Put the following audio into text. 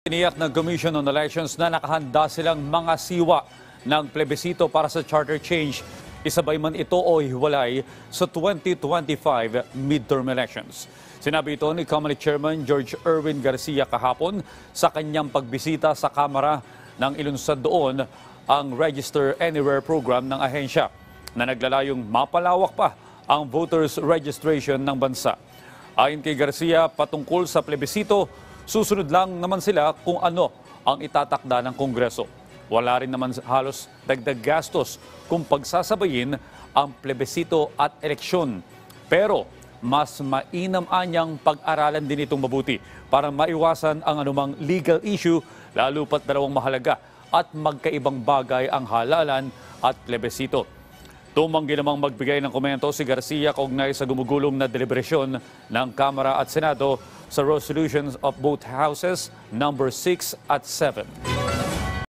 Tiniyak ng Commission on Elections na nakahanda silang mga siwa ng plebisito para sa charter change. Isabay man ito o hiwalay sa 2025 midterm elections. Sinabi ito ni Comelec Chairman George Erwin Garcia kahapon sa kanyang pagbisita sa Kamara nang ilunsad doon ang Register Anywhere program ng ahensya na naglalayong mapalawak pa ang voters registration ng bansa. Ayon kay Garcia, patungkol sa plebisito, susunod lang naman sila kung ano ang itatakda ng Kongreso. Wala rin naman halos dagdag gastos kung pagsasabayin ang plebisito at eleksyon. Pero mas mainam anyang pag-aralan din itong mabuti para maiwasan ang anumang legal issue, lalo pat dalawang mahalaga at magkaibang bagay ang halalan at plebisito. Tumanggi namang magbigay ng komento si Garcia kaugnay sa gumugulong na deliberasyon ng Kamara at Senado sa resolutions of both houses number 6 at 7.